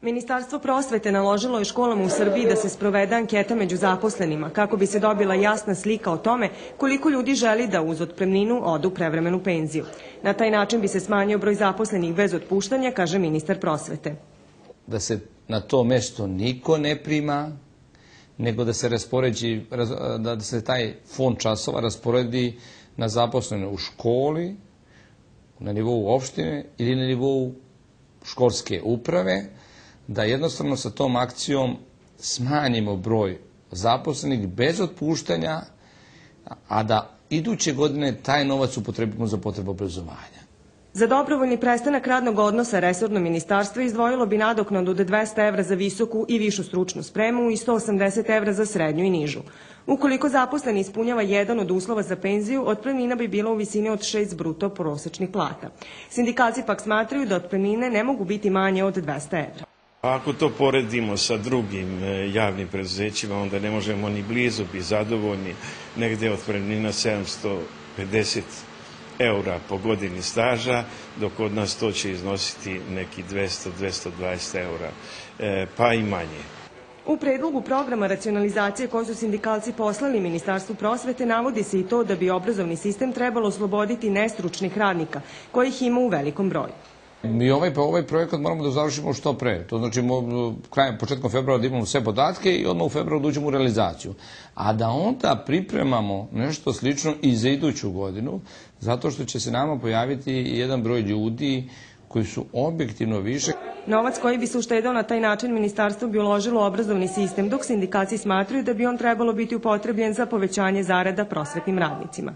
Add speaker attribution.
Speaker 1: Ministarstvo prosvete naložilo je školama u Srbiji da se sprovede anketa među zaposlenima kako bi se dobila jasna slika o tome koliko ljudi želi da uz otpremninu odu u prevremenu penziju. Na taj način bi se smanjio broj zaposlenih bez otpuštanja, kaže ministar prosvete.
Speaker 2: Da se na to mesto niko ne prima, nego da se taj fond časova rasporedi na zaposlene u školi, na nivou opštine ili na nivou školske uprave, da jednostavno sa tom akcijom smanjimo broj zaposlenih bez otpuštanja, a da iduće godine taj novac upotrebimo za potrebe obrazovanja.
Speaker 1: Za dobrovoljni prestanak radnog odnosa resorno ministarstvo izdvojilo bi nadoknadu od 200 evra za visoku i višu stručnu spremu i 180 evra za srednju i nižu. Ukoliko zaposleni ispunjava jedan od uslova za penziju, otpremnina bi bila u visini od 6 bruto prosečnih plata. Sindikalci pak smatraju da otpremnine ne mogu biti manje od 200 evra.
Speaker 3: Ako to poredimo sa drugim javnim preduzećima, onda ne možemo ni blizu biti zadovoljni. Negde je otpremnina 750 eura po godini staža, dok kod nas to će iznositi neki 200-220 eura, pa i manje.
Speaker 1: U predlogu programa racionalizacije koji su sindikalci poslali Ministarstvu prosvete navodi se i to da bi obrazovni sistem trebalo osloboditi nestručnih radnika, kojih ima u velikom broju.
Speaker 2: Mi ovaj projekat moramo da završimo što pre. To znači početkom februara da imamo sve podatke i odmah u februaru da uđemo u realizaciju. A da onda pripremamo nešto slično i za iduću godinu, zato što će se nama pojaviti jedan broj ljudi koji su objektivno više.
Speaker 1: Novac koji bi se uštedeo na taj način ministarstvo bi uložilo u obrazovni sistem, dok sindikati smatraju da bi on trebalo biti upotrebljen za povećanje zarada prosvetnim radnicima.